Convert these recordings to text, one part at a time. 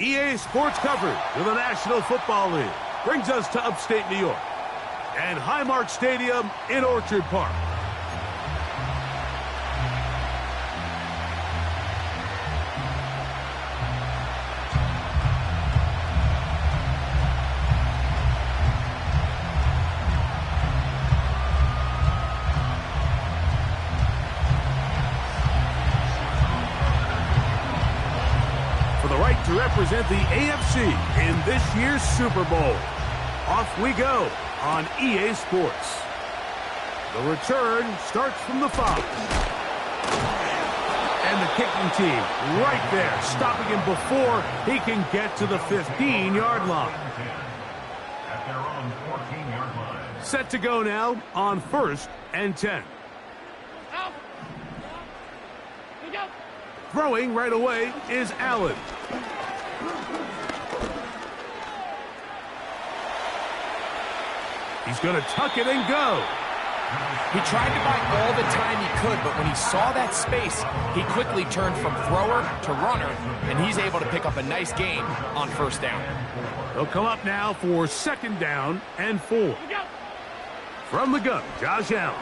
EA Sports coverage of the National Football League brings us to upstate New York and Highmark Stadium in Orchard Park. To represent the AFC in this year's Super Bowl. Off we go on EA Sports. The return starts from the 5. And the kicking team right there, stopping him before he can get to the 15-yard line. At their own 14-yard line. Set to go now on 1st and 10. Throwing right away is Allen. He's going to tuck it and go. He tried to buy all the time he could, but when he saw that space, he quickly turned from thrower to runner, and he's able to pick up a nice gain on 1st down. They'll come up now for 2nd down and 4. From the gun, Josh Allen.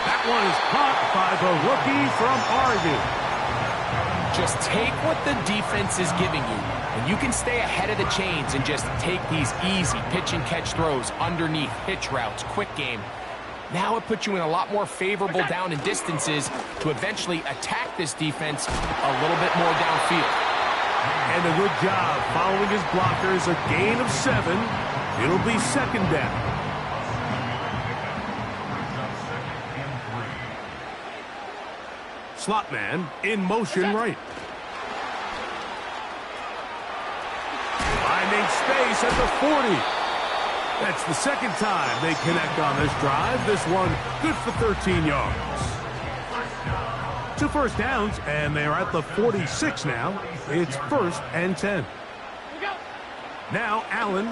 That one is caught by the rookie from Oregon. Just take what the defense is giving you, and you can stay ahead of the chains and just take these easy pitch-and-catch throws underneath, hitch routes, quick game. Now it puts you in a lot more favorable down and distances to eventually attack this defense a little bit more downfield. And a good job following his blockers, a gain of 7. It'll be 2nd down. Slot man in motion right. Finding space at the 40. That's the 2nd time they connect on this drive. This one good for 13 yards. 2 first downs, and they're at the 46 now. It's 1st and 10. Now Allen.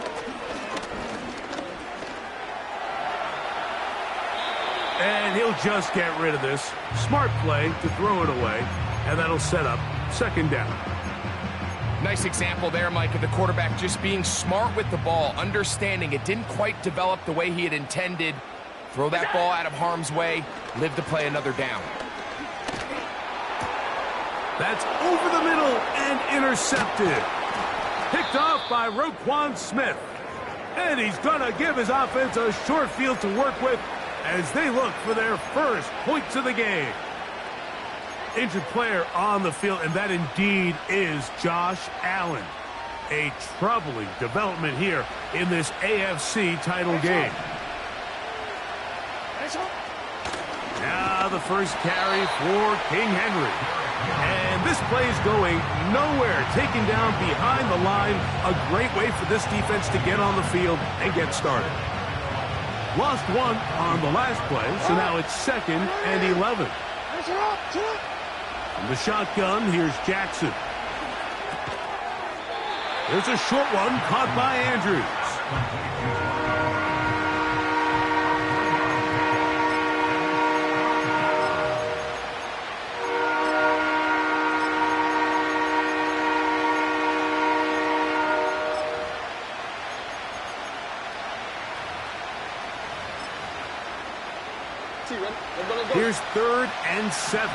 And he'll just get rid of this. Smart play to throw it away, and that'll set up 2nd down. Nice example there, Mike, of the quarterback just being smart with the ball, understanding it didn't quite develop the way he had intended. Throw that ball out of harm's way, live to play another down. That's over the middle and intercepted. Picked off by Roquan Smith. And he's going to give his offense a short field to work with as they look for their first points of the game. Injured player on the field, and that indeed is Josh Allen. A troubling development here in this AFC title game. Now the first carry for King Henry. And this play is going nowhere. Taken down behind the line. A great way for this defense to get on the field and get started. Lost 1 on the last play, so now it's 2nd and 11. From the shotgun, here's Jackson. There's a short one caught by Andrews. Here's 3rd and 7.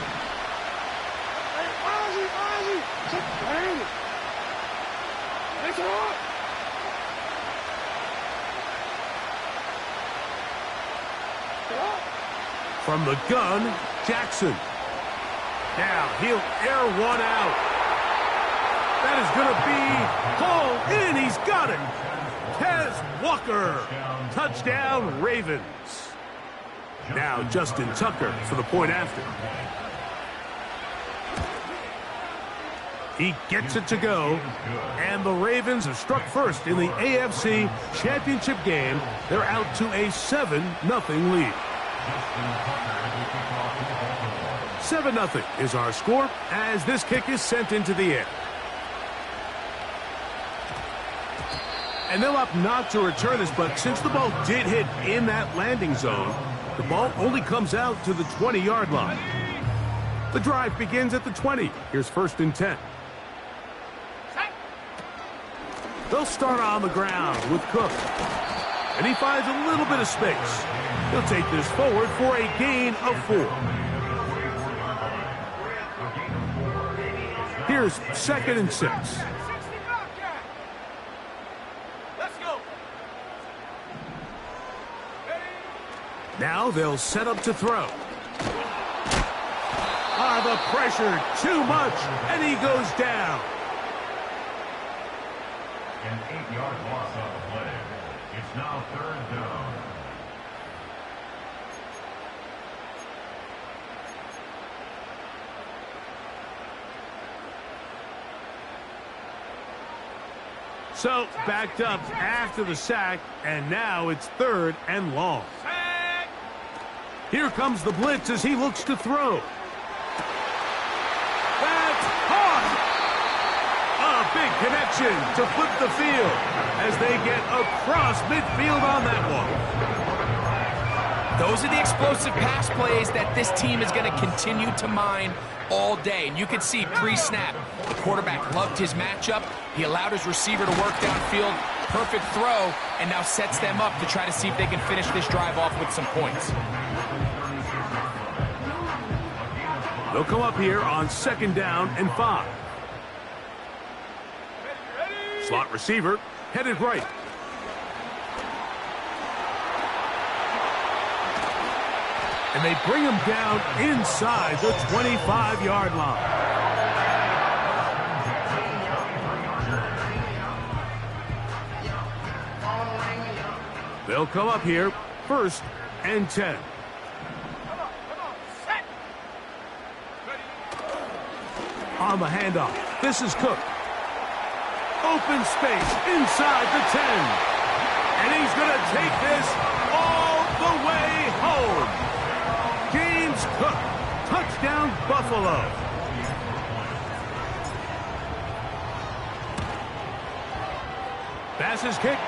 From the gun, Jackson. Now he'll air one out. That is going to be pulled in. He's got it. Tez Walker. Touchdown, Ravens. Now Justin Tucker for the point after. He gets it to go, and the Ravens have struck first in the AFC Championship game. They're out to a 7-0 lead. 7-0 is our score as this kick is sent into the air. And they'll opt not to return this, but since the ball did hit in that landing zone, the ball only comes out to the 20-yard line. The drive begins at the 20. Here's 1st and 10. They'll start on the ground with Cook. And he finds a little bit of space. He'll take this forward for a gain of 4. Here's 2nd and 6. Now they'll set up to throw. The pressure, too much, and he goes down. An 8-yard loss on the play. It's now 3rd down. So, backed up after the sack, and now it's 3rd and long. Here comes the blitz as he looks to throw. That's caught! A big connection to flip the field as they get across midfield on that one. Those are the explosive pass plays that this team is going to continue to mine all day. And you can see pre-snap, the quarterback loved his matchup. He allowed his receiver to work downfield. Perfect throw, and now sets them up to try to see if they can finish this drive off with some points. They'll come up here on 2nd down and 5. Slot receiver headed right. And they bring him down inside the 25-yard line. They'll come up here 1st and 10. On the handoff, this is Cook. Open space inside the 10. And he's going to take this all the way home. James Cook, touchdown Buffalo. Bass's kick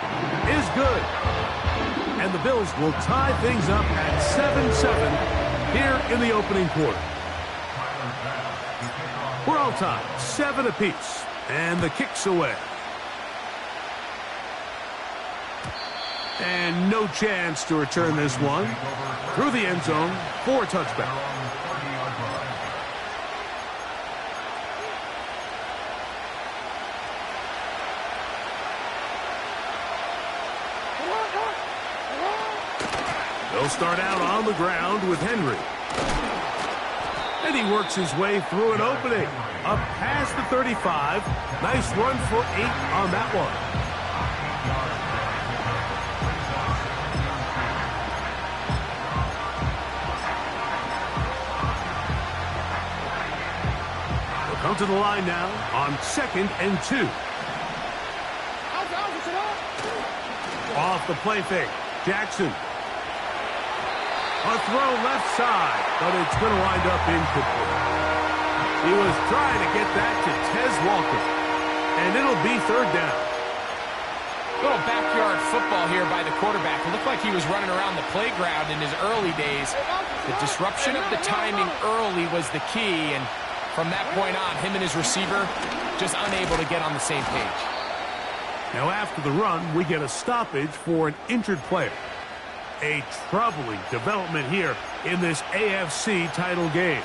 is good. And the Bills will tie things up at 7-7 here in the opening quarter. We're all tied, 7 apiece, and the kick's away. And no chance to return this one. Through the end zone for a touchback. They'll start out on the ground with Henry. And he works his way through an opening. Up past the 35. Nice run for 8 on that one. They'll come to the line now on 2nd and 2. Off the play fake. Jackson. A throw left side, but it's going to wind up incomplete. He was trying to get that to Tez Walker, and it'll be 3rd down. Little backyard football here by the quarterback. It looked like he was running around the playground in his early days. The disruption of the timing early was the key, and from that point on, him and his receiver just unable to get on the same page. Now after the run, we get a stoppage for an injured player. A troubling development here in this AFC title game.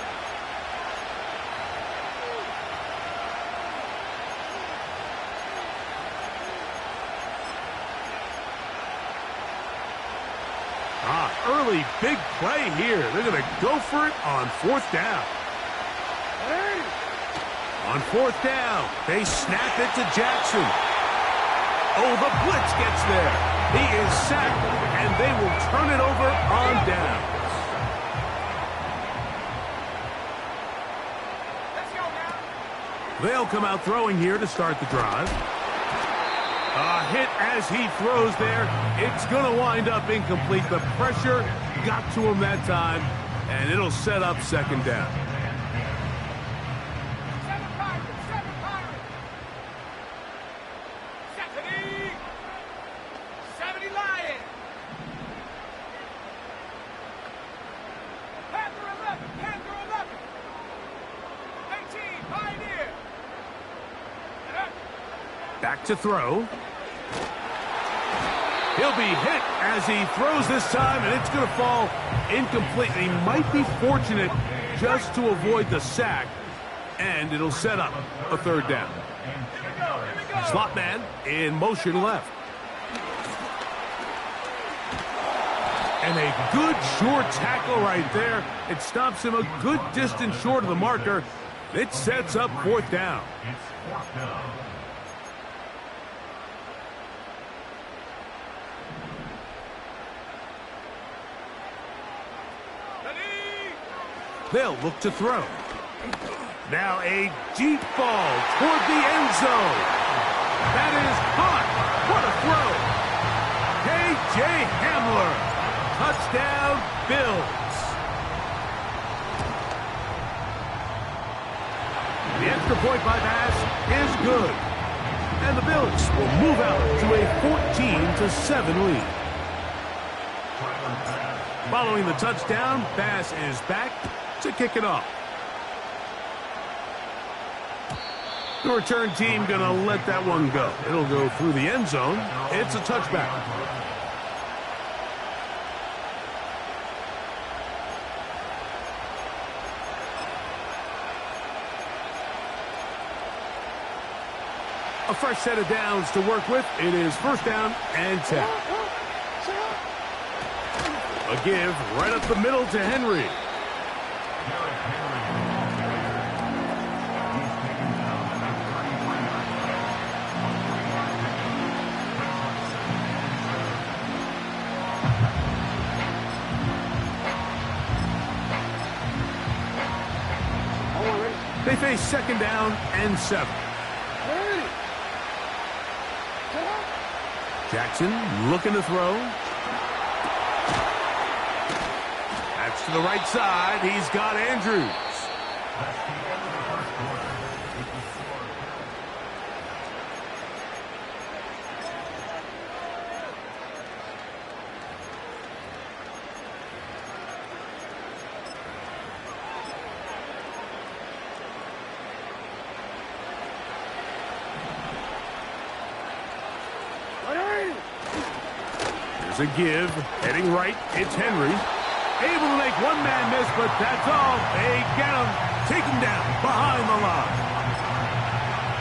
Early big play here. They're going to go for it on 4th down. On 4th down, they snap it to Jackson. Oh, the blitz gets there. He is sacked, and they will turn it over on down. They'll come out throwing here to start the drive. A hit as he throws there. It's going to wind up incomplete. The pressure got to him that time, and it'll set up 2nd down. Back to throw. He'll be hit as he throws this time, and it's going to fall incomplete. He might be fortunate just to avoid the sack, and it'll set up a third down. Slot man in motion left. And a good short tackle right there. It stops him a good distance short of the marker. It sets up fourth down. They'll look to throw. Now a deep ball toward the end zone. That is hot. What a throw. K.J. Hamler. Touchdown, Bills. The extra point by Bass is good. And the Bills will move out to a 14-7 lead. Following the touchdown, Bass is back to kick it off. The return team going to let that one go. It'll go through the end zone. It's a touchback. A fresh set of downs to work with. It is first down and 10. A give right up the middle to Henry. They face second down and 7. Jackson looking to throw. That's to the right side. He's got Andrews. There's a give. Heading right. It's Henry. Able to make one man miss, but that's all. They get him. Take him down behind the line.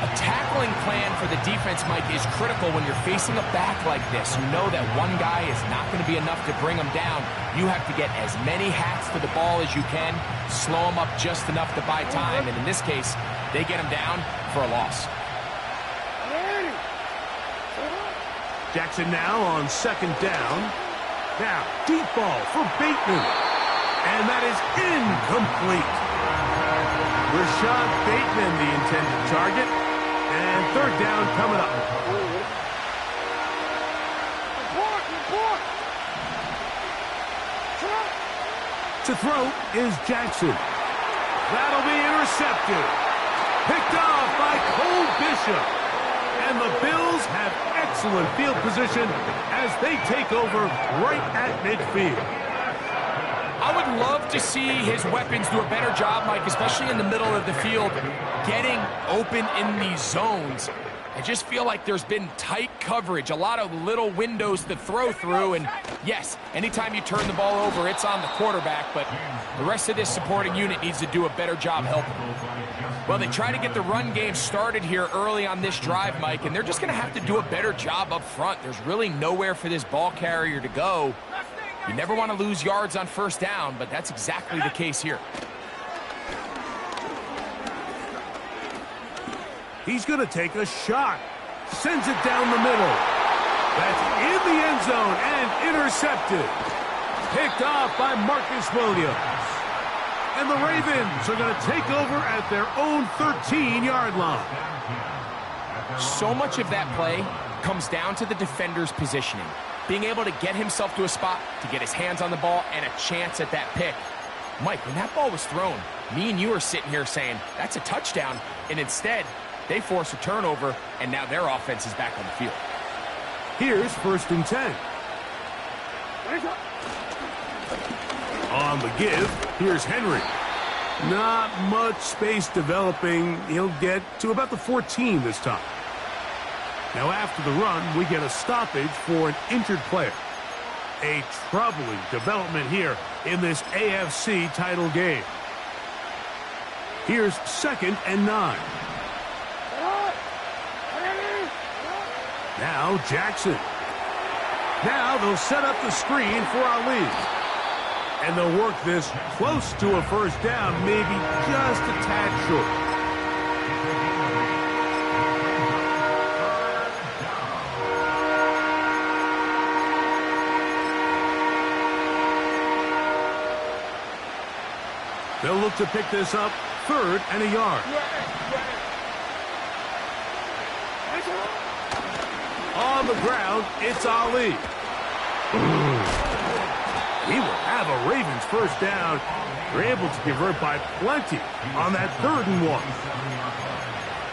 A tackling plan for the defense, Mike, is critical when you're facing a back like this. You know that one guy is not going to be enough to bring him down. You have to get as many hats to the ball as you can, slow him up just enough to buy time, and in this case, they get him down for a loss. Jackson now on second down. Now, deep ball for Bateman. And that is incomplete. Rashad Bateman, the intended target. And third down coming up. To throw is Jackson. That'll be intercepted. Picked off by Cole Bishop. And the Bills have excellent field position as they take over right at midfield. I would love to see his weapons do a better job, Mike, especially in the middle of the field, getting open in these zones. I just feel like there's been tight coverage, a lot of little windows to throw through, and yes, anytime you turn the ball over, it's on the quarterback, but the rest of this supporting unit needs to do a better job helping. Well, they try to get the run game started here early on this drive, Mike, and they're just going to have to do a better job up front. There's really nowhere for this ball carrier to go. You never want to lose yards on first down, but that's exactly the case here. He's going to take a shot. Sends it down the middle. That's in the end zone and intercepted. Picked off by Marcus Williams. And the Ravens are going to take over at their own 13-yard line. So much of that play comes down to the defender's positioning. Being able to get himself to a spot, to get his hands on the ball, and a chance at that pick. Mike, when that ball was thrown, me and you are sitting here saying, that's a touchdown. And instead, they force a turnover, and now their offense is back on the field. Here's first and 10. On the give, here's Henry. Not much space developing. He'll get to about the 14 this time. Now after the run, we get a stoppage for an injured player. A troubling development here in this AFC title game. Here's 2nd and 9. Now Jackson. Now they'll set up the screen for Ali. And they'll work this close to a first down, maybe just a tad short. They'll look to pick this up, 3rd and a yard. On the ground, it's Ali. He will have a Ravens first down. They're able to convert by plenty on that 3rd and 1.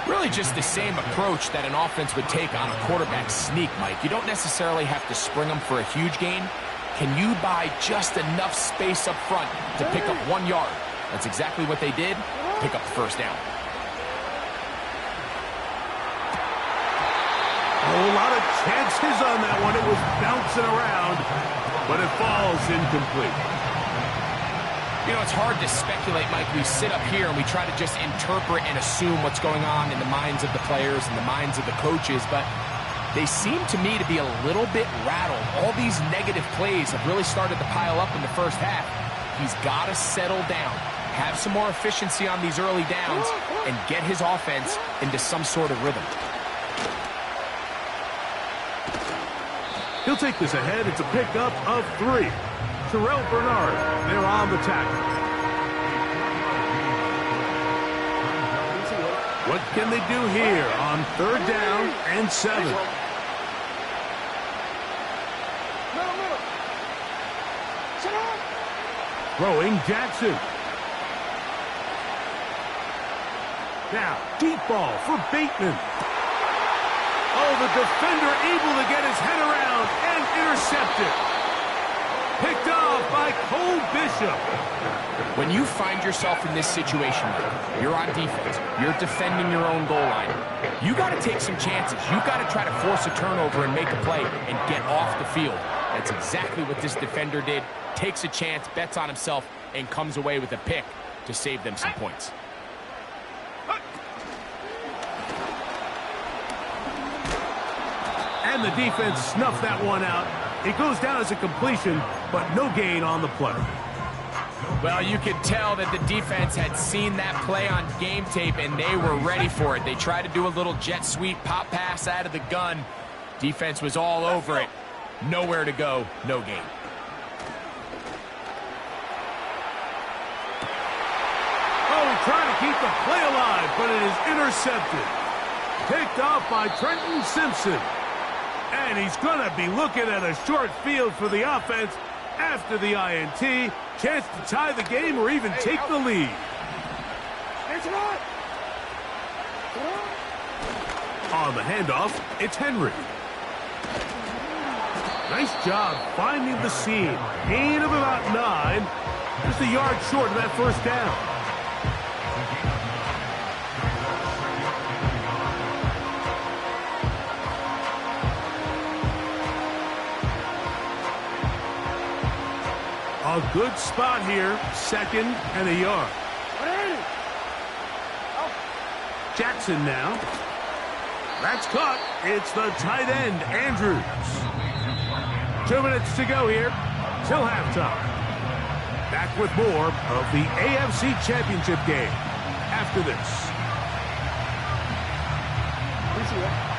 Really just the same approach that an offense would take on a quarterback sneak, Mike. You don't necessarily have to spring them for a huge gain. Can you buy just enough space up front to pick up 1 yard? That's exactly what they did. Pick up the first down. A whole lot of chances on that one. It was bouncing around, but it falls incomplete. You know, it's hard to speculate, Mike. We sit up here and we try to just interpret and assume what's going on in the minds of the players and the minds of the coaches, but they seem to me to be a little bit rattled. All these negative plays have really started to pile up in the first half. He's got to settle down, have some more efficiency on these early downs, and get his offense into some sort of rhythm. He'll take this ahead. It's a pickup of 3. Terrell Bernard, they're on the tackle. What can they do here on 3rd down and 7? Throwing Jackson. Now, deep ball for Bateman. Oh, the defender able to get his head around and intercepted. Picked off by Cole Bishop. When you find yourself in this situation, you're on defense, you're defending your own goal line, you got to take some chances. You got to try to force a turnover and make a play and get off the field. That's exactly what this defender did. Takes a chance, bets on himself, and comes away with a pick to save them some points. And the defense snuffed that one out. It goes down as a completion, but no gain on the play. Well, you could tell that the defense had seen that play on game tape, and they were ready for it. They tried to do a little jet sweep pop pass out of the gun. Defense was all over it. Nowhere to go, no gain. Oh, trying to keep the play alive, but it is intercepted. Picked off by Trenton Simpson. And he's going to be looking at a short field for the offense after the INT. Chance to tie the game or even take the lead. On the handoff, it's Henry. Nice job finding the seam. Gain of about 9. Just a yard short of that first down. A good spot here, 2nd and a yard. Jackson now. That's caught. It's the tight end, Andrews. 2 minutes to go here till halftime. Back with more of the AFC Championship game after this.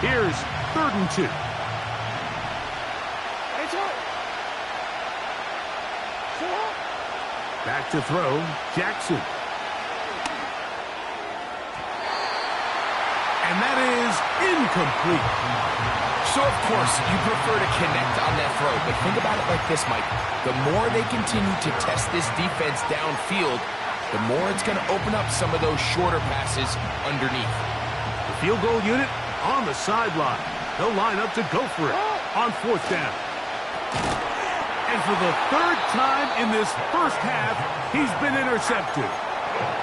Here's 3rd and 2. Back to throw, Jackson. And that is incomplete. So, of course, you prefer to connect on that throw, but think about it like this, Mike. The more they continue to test this defense downfield, the more it's going to open up some of those shorter passes underneath. The field goal unit on the sideline. They'll line up to go for it on 4th down. And for the 3rd time in this first half, he's been intercepted.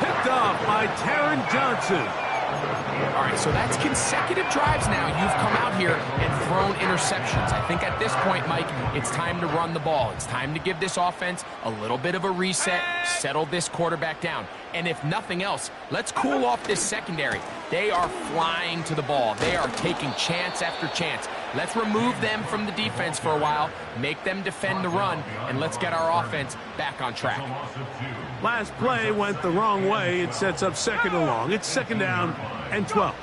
Picked off by Taron Johnson. All right, so that's consecutive drives now. You've come out here and thrown interceptions. I think at this point, Mike, it's time to run the ball. It's time to give this offense a little bit of a reset, settle this quarterback down. And if nothing else, let's cool off this secondary. They are flying to the ball. They are taking chance after chance. Let's remove them from the defense for a while, make them defend the run, and let's get our offense back on track. Last play went the wrong way. It sets up second and long. It's second down and 12.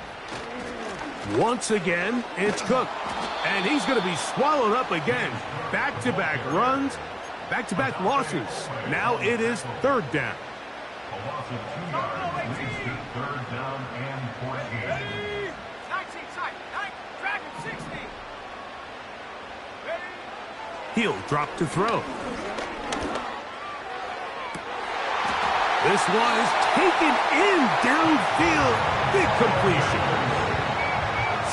Once again, it's Cook. And he's going to be swallowed up again. Back-to-back runs, back-to-back losses. Now it is third down. A loss of 2 yards makes it third down and 14. 19 side, 9, track 60. He'll drop to throw. This one is taken in downfield. Big completion.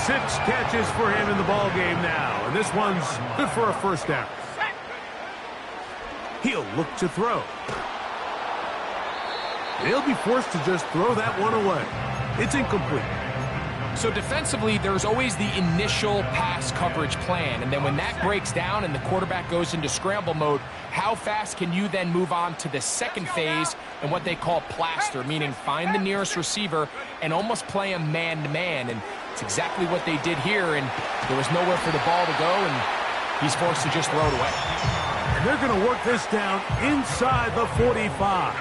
6 catches for him in the ball game now. And this one's good for a first down. He'll look to throw. He'll be forced to just throw that one away. It's incomplete. So defensively, there's always the initial pass coverage plan, and then when that breaks down and the quarterback goes into scramble mode, how fast can you then move on to the second phase and what they call plaster, meaning find the nearest receiver and almost play him man-to-man, and it's exactly what they did here, and there was nowhere for the ball to go, and he's forced to just throw it away. And they're going to work this down inside the 45.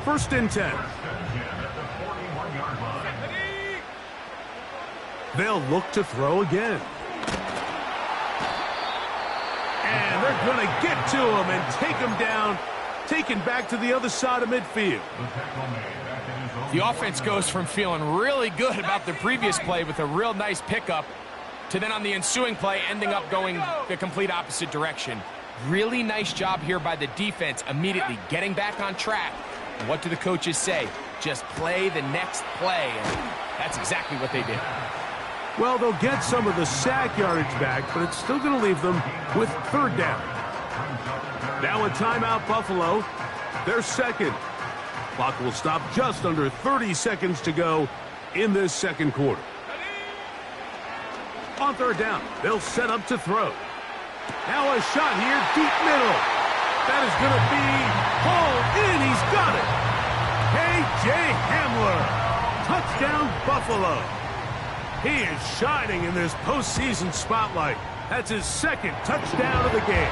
First and 10. They'll look to throw again. And they're going to get to him and take him down, taken back to the other side of midfield. The offense goes from feeling really good about the previous play with a real nice pickup to then on the ensuing play ending up going the complete opposite direction. Really nice job here by the defense, immediately getting back on track. And what do the coaches say? Just play the next play. And that's exactly what they did. Well, they'll get some of the sack yardage back, but it's still going to leave them with third down. Now a timeout, Buffalo. They're second. Clock will stop just under 30 seconds to go in this second quarter. On third down, they'll set up to throw. Now a shot here, deep middle. That is going to be hauled in. He's got it. A.J. Hamler. Touchdown, Buffalo. He is shining in this postseason spotlight. That's his second touchdown of the game.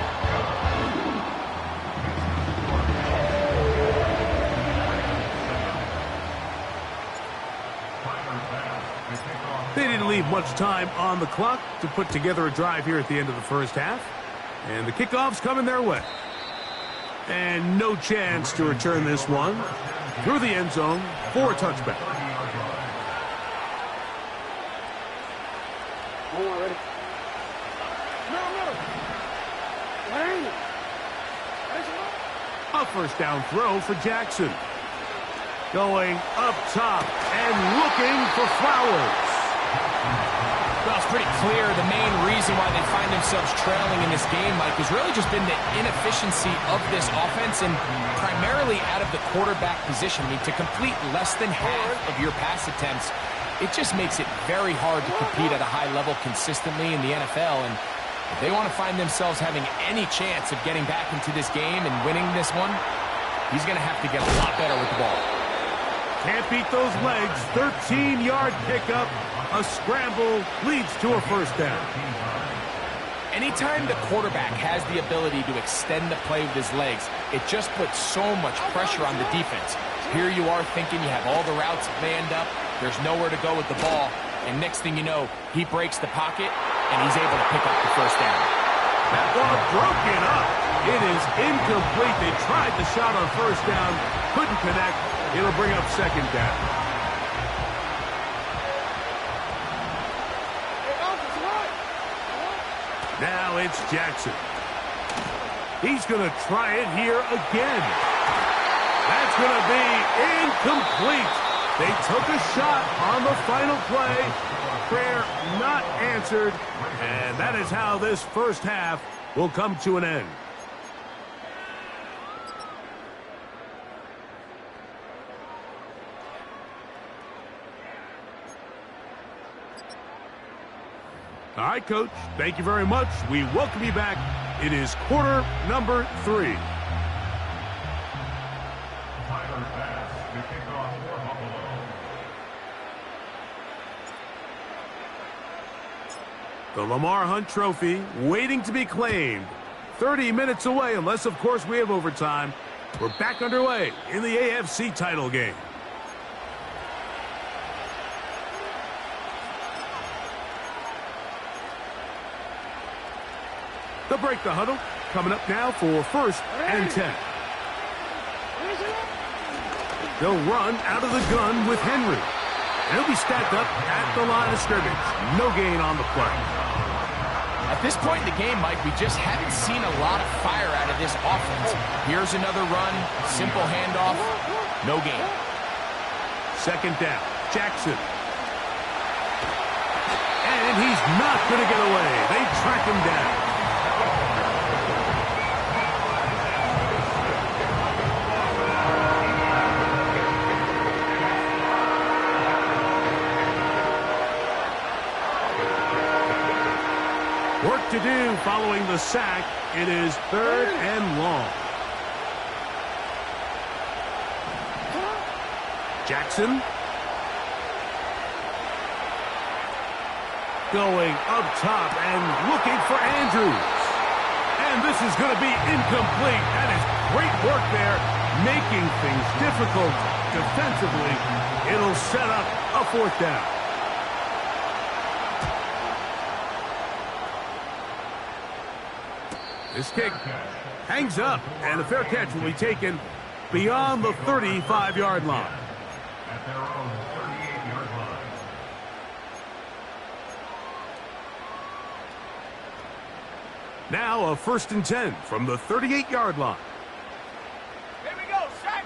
They didn't leave much time on the clock to put together a drive here at the end of the first half. And the kickoff's coming their way. And no chance to return this one through the end zone for a touchback. A first down throw for Jackson. Going up top and looking for Flowers. Well, it's pretty clear the main reason why they find themselves trailing in this game, Mike, has really just been the inefficiency of this offense and primarily out of the quarterback position. I mean, to complete less than half of your pass attempts, it just makes it very hard to compete at a high level consistently in the NFL. And if they want to find themselves having any chance of getting back into this game and winning this one, he's going to have to get a lot better with the ball. Can't beat those legs. 13-yard pickup. A scramble leads to a first down. Anytime the quarterback has the ability to extend the play with his legs, it just puts so much pressure on the defense. Here you are thinking you have all the routes manned up. There's nowhere to go with the ball. And next thing you know, he breaks the pocket, and he's able to pick up the first down. That ball broken up. It is incomplete. They tried the shot on first down. Couldn't connect. It'll bring up second down. Now it's Jackson. He's going to try it here again. That's going to be incomplete. They took a shot on the final play. Prayer not answered. And that is how this first half will come to an end. All right, Coach. Thank you very much. We welcome you back. It is quarter number 3. The Lamar Hunt Trophy waiting to be claimed. 30 minutes away, unless, of course, we have overtime. We're back underway in the AFC title game. They'll break the huddle. Coming up now for 1st and 10. They'll run out of the gun with Henry. And he'll be stacked up at the line of scrimmage. No gain on the play. At this point in the game, Mike, we just haven't seen a lot of fire out of this offense. Here's another run, simple handoff, no gain. 2nd down, Jackson. And he's not going to get away. They track him down. Work to do following the sack. It is 3rd and long. Jackson. Going up top and looking for Andrews. And this is going to be incomplete. That is great work there, making things difficult defensively. It'll set up a 4th down. This kick hangs up, and a fair catch will be taken beyond the 35-yard line. At their own 38-yard line. Now a 1st and 10 from the 38-yard line. Here we go, sack.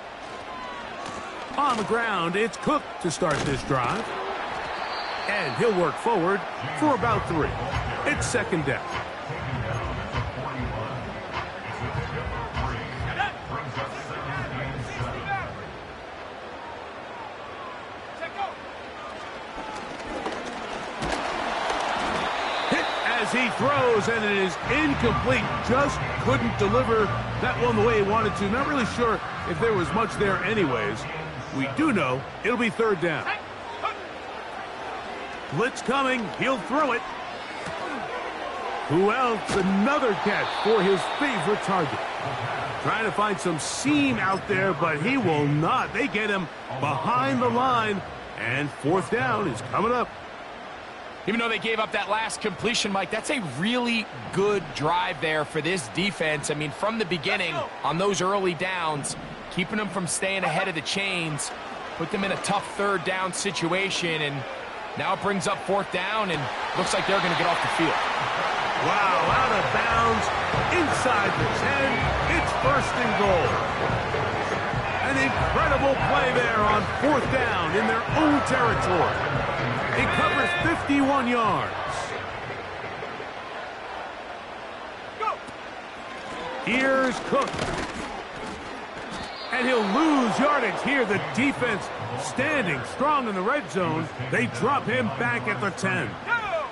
On the ground, it's Cook to start this drive. And he'll work forward for about 3. It's 2nd down. He throws, and it is incomplete. Just couldn't deliver that one the way he wanted to. Not really sure if there was much there anyways. We do know it'll be 3rd down. Blitz coming. He'll throw it. Who else? Another catch for his favorite target. Trying to find some seam out there, but he will not. They get him behind the line, and 4th down is coming up. Even though they gave up that last completion, Mike, that's a really good drive there for this defense. I mean, from the beginning, on those early downs, keeping them from staying ahead of the chains, put them in a tough 3rd down situation, and now it brings up 4th down, and looks like they're going to get off the field. Wow, out of bounds, inside the 10, it's 1st and goal. An incredible play there on 4th down in their own territory. It covers 51 yards. Go. Here's Cook. And he'll lose yardage here. The defense standing strong in the red zone. They drop him back at the 10. Go.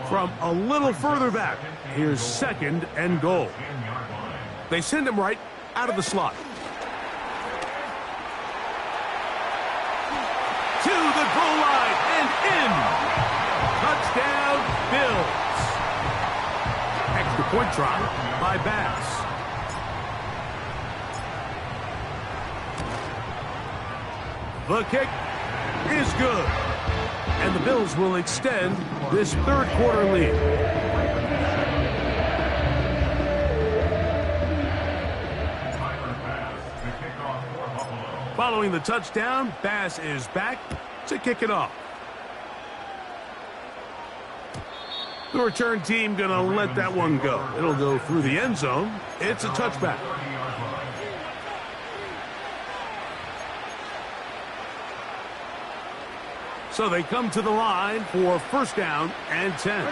From a little further back, here's 2nd and goal. They send him right out of the slot. To the goal line and in. Touchdown, Bills. Extra point try by Bass. The kick is good. And the Bills will extend this 3rd quarter lead. Following the touchdown, Bass is back to kick it off. The return team going to let that one go. It'll go through the end zone. It's a touchback. So they come to the line for 1st down and 10.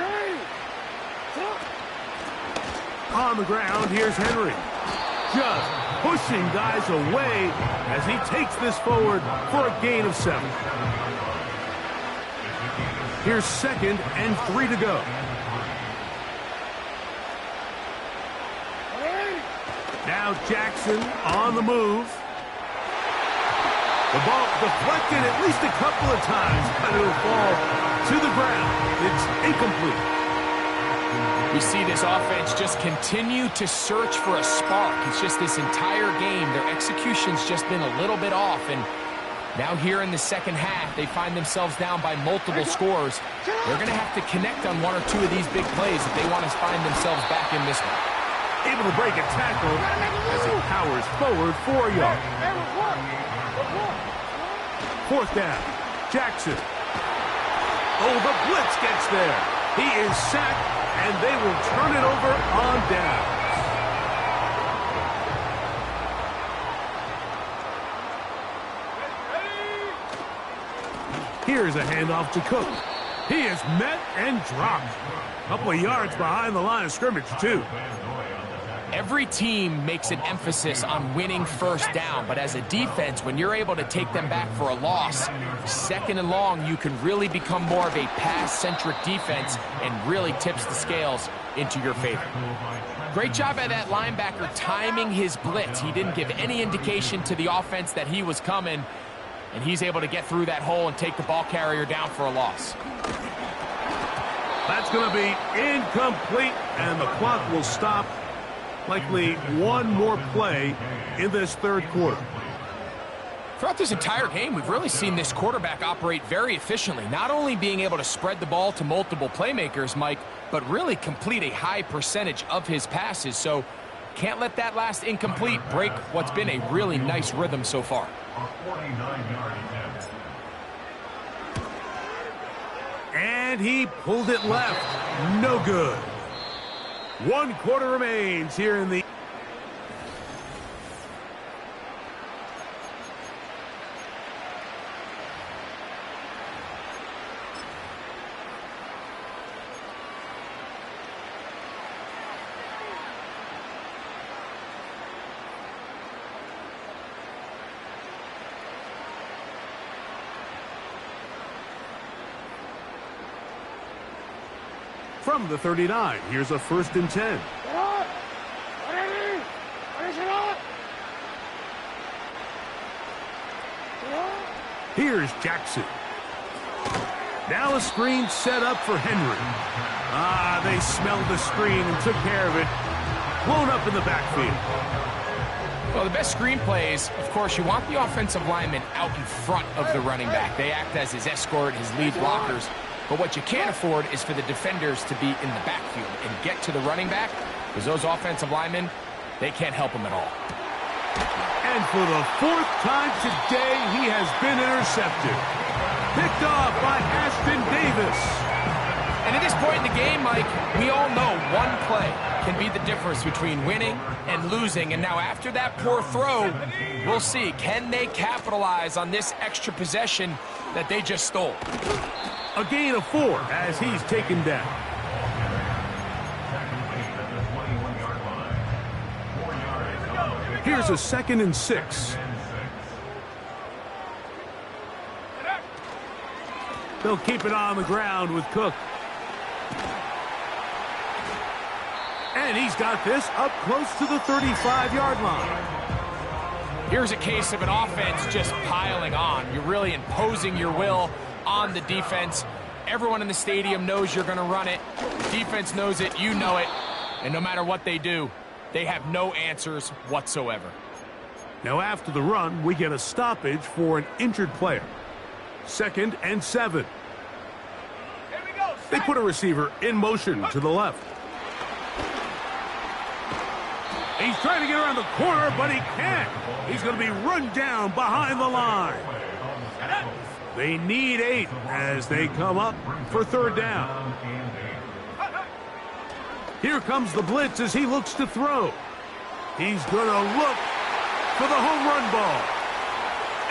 On the ground, here's Henry. Just pushing guys away as he takes this forward for a gain of 7. Here's 2nd and 3 to go. Now Jackson on the move. The ball deflected at least a couple of times, but it'll fall to the ground. It's incomplete. We see this offense just continue to search for a spark. It's just this entire game, their execution's just been a little bit off. And now here in the second half, they find themselves down by multiple scores. They're going to have to connect on 1 or 2 of these big plays if they want to find themselves back in this one. Able to break a tackle as he powers forward 4 yards. 4th down. Jackson. Oh, the blitz gets there. He is sacked, and they will turn it over on downs. Here's a handoff to Cook. He is met and dropped. A couple of yards behind the line of scrimmage, too. Every team makes an emphasis on winning first down, but as a defense, when you're able to take them back for a loss, 2nd and long, you can really become more of a pass-centric defense and really tips the scales into your favor. Great job by that linebacker timing his blitz. He didn't give any indication to the offense that he was coming, and he's able to get through that hole and take the ball carrier down for a loss. That's going to be incomplete, and the clock will stop. Likely one more play in this 3rd quarter. Throughout this entire game, we've really seen this quarterback operate very efficiently, not only being able to spread the ball to multiple playmakers, Mike, but really complete a high percentage of his passes. So can't let that last incomplete break what's been a really nice rhythm so far. And he pulled it left. No good. 1 quarter remains here in the... From the 39, here's a 1st and 10. Here's Jackson. Now a screen set up for Henry. They smelled the screen and took care of it. Blown up in the backfield. Well, the best screen plays, of course, you want the offensive lineman out in front of the running back. They act as his escort, his lead blockers. But what you can't afford is for the defenders to be in the backfield and get to the running back, because those offensive linemen, they can't help him at all. And for the 4th time today, he has been intercepted. Picked off by Ashton Davis. And at this point in the game, Mike, we all know one play can be the difference between winning and losing. And now after that poor throw, we'll see, can they capitalize on this extra possession that they just stole? A gain of 4 as he's taken down. Here's a 2nd and 6. They'll keep it on the ground with Cook. And he's got this up close to the 35-yard line. Here's a case of an offense just piling on. You're really imposing your will on the defense. Everyone in the stadium knows you're going to run it. The defense knows it, you know it. And no matter what they do, they have no answers whatsoever. Now after the run, we get a stoppage for an injured player. 2nd and 7. Here we go. They put a receiver in motion to the left. He's trying to get around the corner, but he can't. He's going to be run down behind the line. They need 8 as they come up for 3rd down. Here comes the blitz as he looks to throw. He's going to look for the home run ball.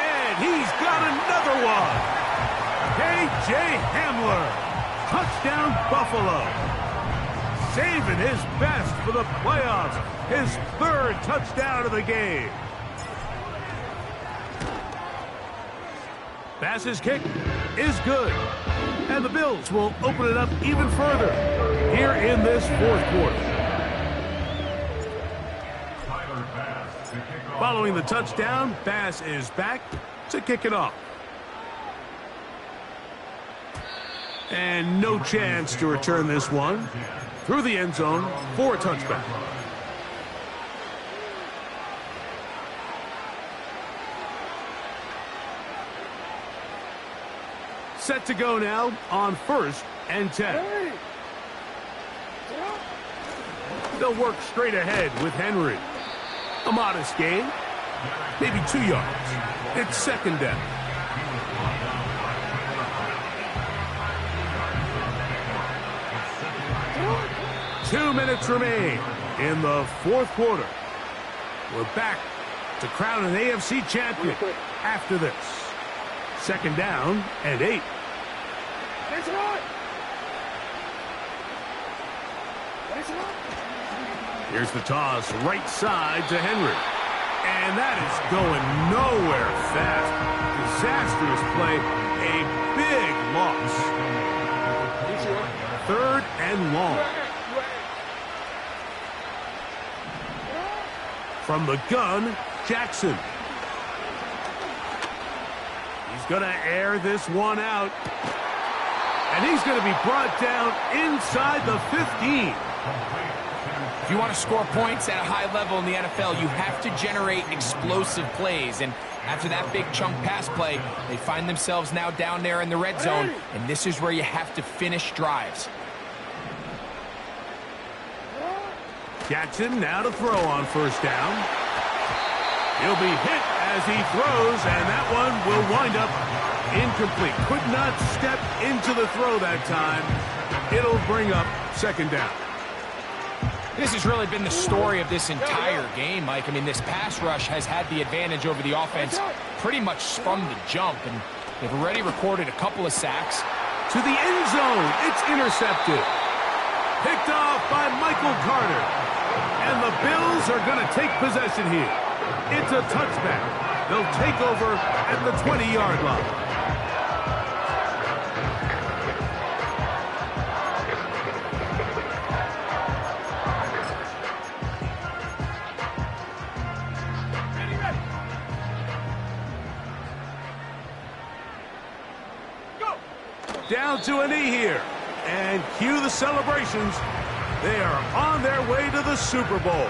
And he's got another one. K.J. Hamler. Touchdown, Buffalo. Saving his best for the playoffs. His 3rd touchdown of the game. Pass's kick is good. And the Bills will open it up even further here in this fourth quarter. Following the touchdown, Bass is back to kick it off. And no chance to return this one through the end zone for a touchback. Set to go now on 1st and 10. They'll work straight ahead with Henry. A modest gain, maybe 2 yards. It's 2nd down. Two minutes remain in the fourth quarter. We're back to crown an AFC champion after this. 2nd down and 8. Here's the toss right side to Henry. And that is going nowhere fast. Disastrous play. A big loss. 3rd and long. From the gun, Jackson. He's going to air this one out. And he's going to be brought down inside the 15. If you want to score points at a high level in the NFL, you have to generate explosive plays. And after that big chunk pass play, they find themselves now down there in the red zone. And this is where you have to finish drives. Jackson now to throw on 1st down. He'll be hit as he throws, and that one will wind up incomplete. Could not step into the throw that time. It'll bring up 2nd down. This has really been the story of this entire game, Mike. I mean, this pass rush has had the advantage over the offense pretty much from the jump, and they've already recorded a couple of sacks. To the end zone, it's intercepted. Picked off by Michael Carter. And the Bills are going to take possession here. It's a touchback. They'll take over at the 20-yard line. Down to a knee here. And cue the celebrations. They are on their way to the Super Bowl.